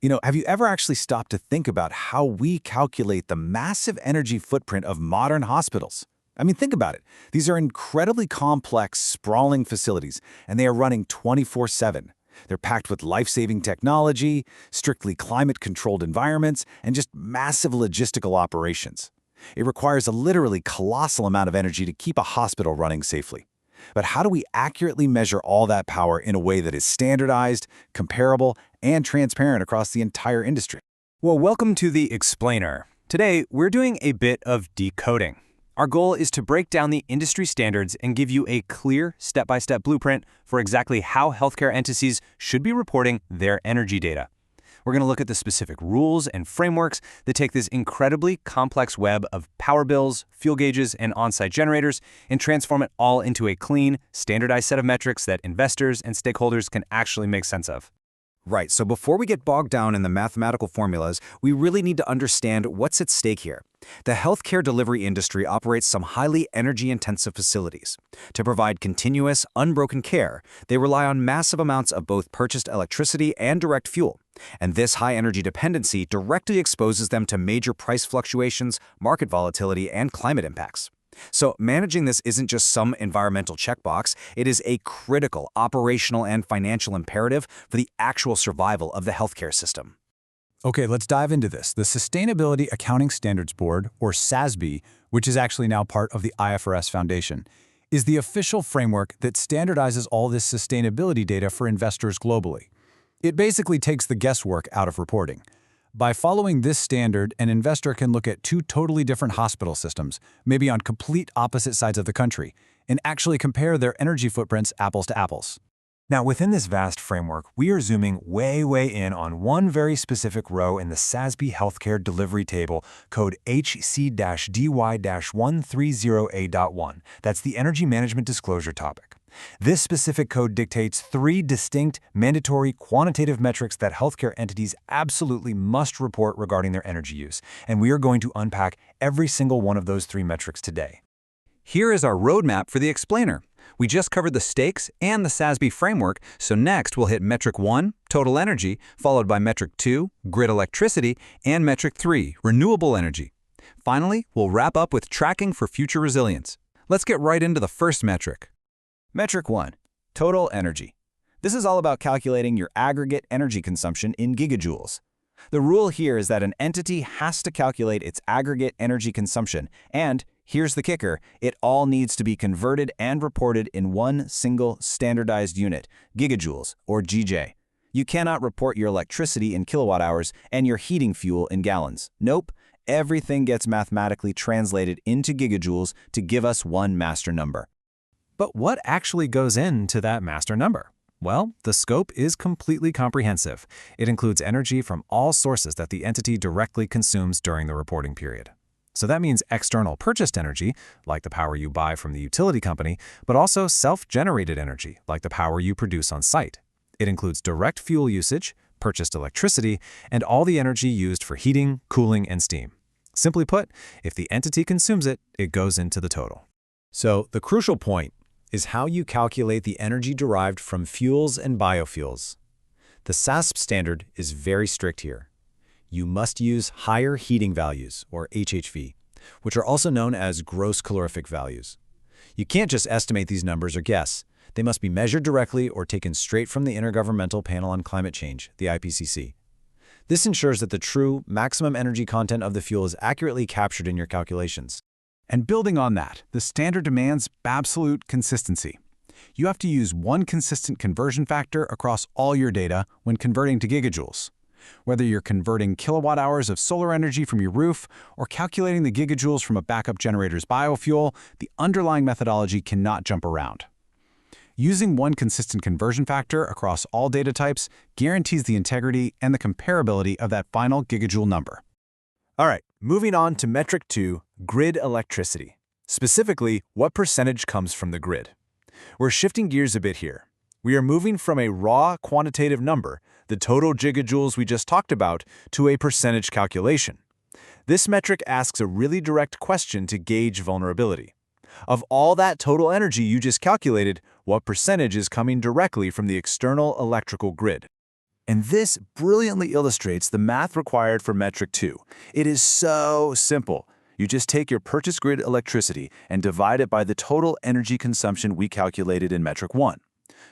Have you ever actually stopped to think about how we calculate the massive energy footprint of modern hospitals? I mean, think about it. These are incredibly complex, sprawling facilities, and they are running 24/7. They're packed with life-saving technology, strictly climate-controlled environments, and just massive logistical operations. It requires a literally colossal amount of energy to keep a hospital running safely. But how do we accurately measure all that power in a way that is standardized, comparable, and transparent across the entire industry? Well, welcome to the Explainer. Today, we're doing a bit of decoding. Our goal is to break down the industry standards and give you a clear step-by-step blueprint for exactly how healthcare entities should be reporting their energy data. We're going to look at the specific rules and frameworks that take this incredibly complex web of power bills, fuel gauges, and on-site generators and transform it all into a clean, standardized set of metrics that investors and stakeholders can actually make sense of. Right, so before we get bogged down in the mathematical formulas, we really need to understand what's at stake here. The healthcare delivery industry operates some highly energy-intensive facilities. To provide continuous, unbroken care, they rely on massive amounts of both purchased electricity and direct fuel. And this high-energy dependency directly exposes them to major price fluctuations, market volatility, and climate impacts. So managing this isn't just some environmental checkbox, it is a critical operational and financial imperative for the actual survival of the healthcare system. Okay, let's dive into this. The Sustainability Accounting Standards Board, or SASB, which is actually now part of the IFRS Foundation, is the official framework that standardizes all this sustainability data for investors globally. It basically takes the guesswork out of reporting. By following this standard, an investor can look at two totally different hospital systems, maybe on complete opposite sides of the country, and actually compare their energy footprints apples to apples. Now, within this vast framework, we are zooming way in on one very specific row in the SASB Healthcare Delivery Table, code HC-DY-130A.1. That's the Energy Management Disclosure topic. This specific code dictates three distinct, mandatory, quantitative metrics that healthcare entities absolutely must report regarding their energy use, and we are going to unpack every single one of those three metrics today. Here is our roadmap for the explainer. We just covered the stakes and the SASB framework, so next we'll hit metric 1, total energy, followed by metric 2, grid electricity, and metric 3, renewable energy. Finally, we'll wrap up with tracking for future resilience. Let's get right into the first metric. Metric 1, total energy. This is all about calculating your aggregate energy consumption in gigajoules. The rule here is that an entity has to calculate its aggregate energy consumption, and here's the kicker, it all needs to be converted and reported in one single standardized unit, gigajoules, or GJ. You cannot report your electricity in kilowatt hours and your heating fuel in gallons. Nope, everything gets mathematically translated into gigajoules to give us one master number. But what actually goes into that master number? Well, the scope is completely comprehensive. It includes energy from all sources that the entity directly consumes during the reporting period. So that means external purchased energy, like the power you buy from the utility company, but also self-generated energy, like the power you produce on site. It includes direct fuel usage, purchased electricity, and all the energy used for heating, cooling, and steam. Simply put, if the entity consumes it, it goes into the total. So the crucial point is how you calculate the energy derived from fuels and biofuels. The SASB standard is very strict here. You must use higher heating values, or HHV, which are also known as gross calorific values. You can't just estimate these numbers or guess. They must be measured directly or taken straight from the Intergovernmental Panel on Climate Change, the IPCC. This ensures that the true maximum energy content of the fuel is accurately captured in your calculations. And building on that, the standard demands absolute consistency. You have to use one consistent conversion factor across all your data when converting to gigajoules. Whether you're converting kilowatt hours of solar energy from your roof or calculating the gigajoules from a backup generator's biofuel, the underlying methodology cannot jump around. Using one consistent conversion factor across all data types guarantees the integrity and the comparability of that final gigajoule number. All right, moving on to metric 2, grid electricity. Specifically, what percentage comes from the grid? We're shifting gears a bit here. We are moving from a raw quantitative number, the total gigajoules we just talked about, to a percentage calculation. This metric asks a really direct question to gauge vulnerability. Of all that total energy you just calculated, what percentage is coming directly from the external electrical grid? And this brilliantly illustrates the math required for metric 2. It is so simple. You just take your purchase grid electricity and divide it by the total energy consumption we calculated in metric 1.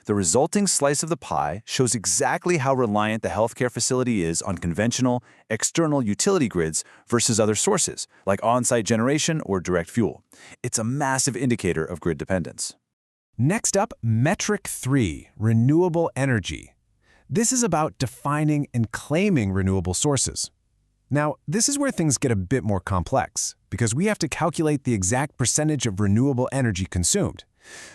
The resulting slice of the pie shows exactly how reliant the healthcare facility is on conventional, external utility grids versus other sources, like on-site generation or direct fuel. It's a massive indicator of grid dependence. Next up, metric 3, renewable energy. This is about defining and claiming renewable sources. Now, this is where things get a bit more complex, because we have to calculate the exact percentage of renewable energy consumed.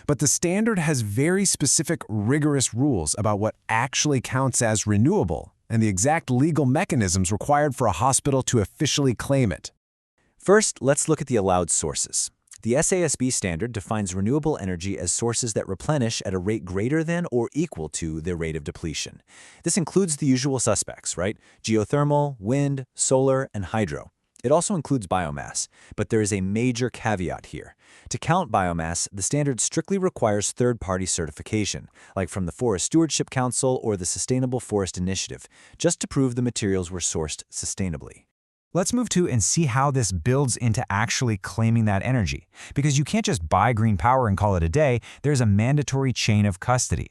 But the standard has very specific, rigorous rules about what actually counts as renewable and the exact legal mechanisms required for a hospital to officially claim it. First, let's look at the allowed sources. The SASB standard defines renewable energy as sources that replenish at a rate greater than or equal to their rate of depletion. This includes the usual suspects, right? Geothermal, wind, solar, and hydro. It also includes biomass, but there is a major caveat here. To count biomass, the standard strictly requires third-party certification, like from the Forest Stewardship Council or the Sustainable Forest Initiative, just to prove the materials were sourced sustainably. Let's move to and see how this builds into actually claiming that energy. Because you can't just buy green power and call it a day, there's a mandatory chain of custody.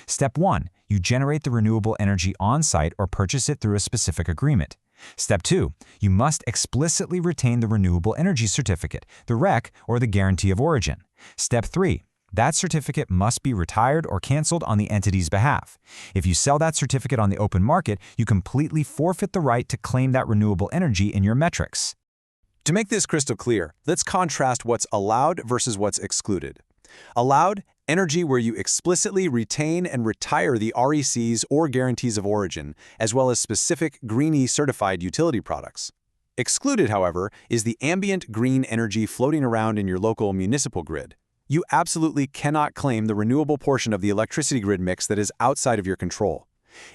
Step 1, you generate the renewable energy on-site or purchase it through a specific agreement. Step 2, you must explicitly retain the Renewable Energy Certificate, the REC, or the Guarantee of Origin. Step 3, that certificate must be retired or canceled on the entity's behalf. If you sell that certificate on the open market, you completely forfeit the right to claim that renewable energy in your metrics. To make this crystal clear, let's contrast what's allowed versus what's excluded. Allowed, energy where you explicitly retain and retire the RECs or guarantees of origin, as well as specific Green E certified utility products. Excluded, however, is the ambient green energy floating around in your local municipal grid. You absolutely cannot claim the renewable portion of the electricity grid mix that is outside of your control.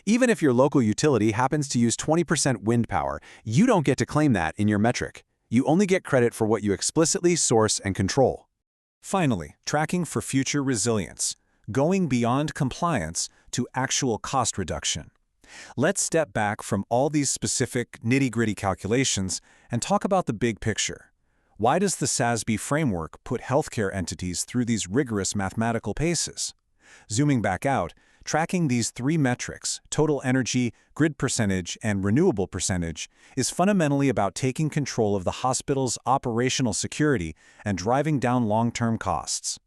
Even if your local utility happens to use 20% wind power, you don't get to claim that in your metric. You only get credit for what you explicitly source and control. Finally, tracking for future resilience, going beyond compliance to actual cost reduction. Let's step back from all these specific nitty-gritty calculations and talk about the big picture. Why does the SASB framework put healthcare entities through these rigorous mathematical paces? Zooming back out, tracking these three metrics, total energy, grid percentage, and renewable percentage, is fundamentally about taking control of the hospital's operational security and driving down long-term costs.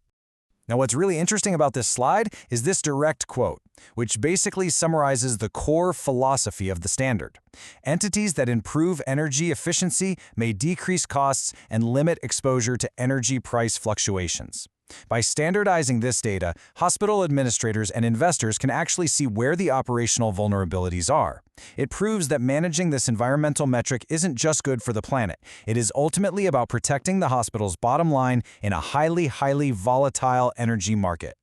Now, what's really interesting about this slide is this direct quote, which basically summarizes the core philosophy of the standard. Entities that improve energy efficiency may decrease costs and limit exposure to energy price fluctuations. By standardizing this data, hospital administrators and investors can actually see where the operational vulnerabilities are. It proves that managing this environmental metric isn't just good for the planet. It is ultimately about protecting the hospital's bottom line in a highly volatile energy market.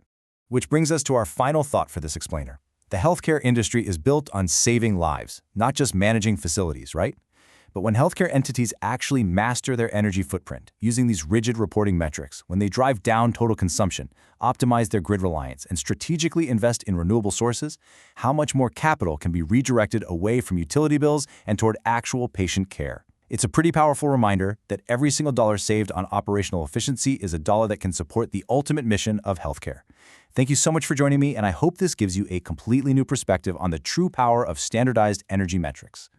Which brings us to our final thought for this explainer. The healthcare industry is built on saving lives, not just managing facilities, right? But when healthcare entities actually master their energy footprint, using these rigid reporting metrics, when they drive down total consumption, optimize their grid reliance, and strategically invest in renewable sources, how much more capital can be redirected away from utility bills and toward actual patient care? It's a pretty powerful reminder that every single dollar saved on operational efficiency is a dollar that can support the ultimate mission of healthcare. Thank you so much for joining me, and I hope this gives you a completely new perspective on the true power of standardized energy metrics.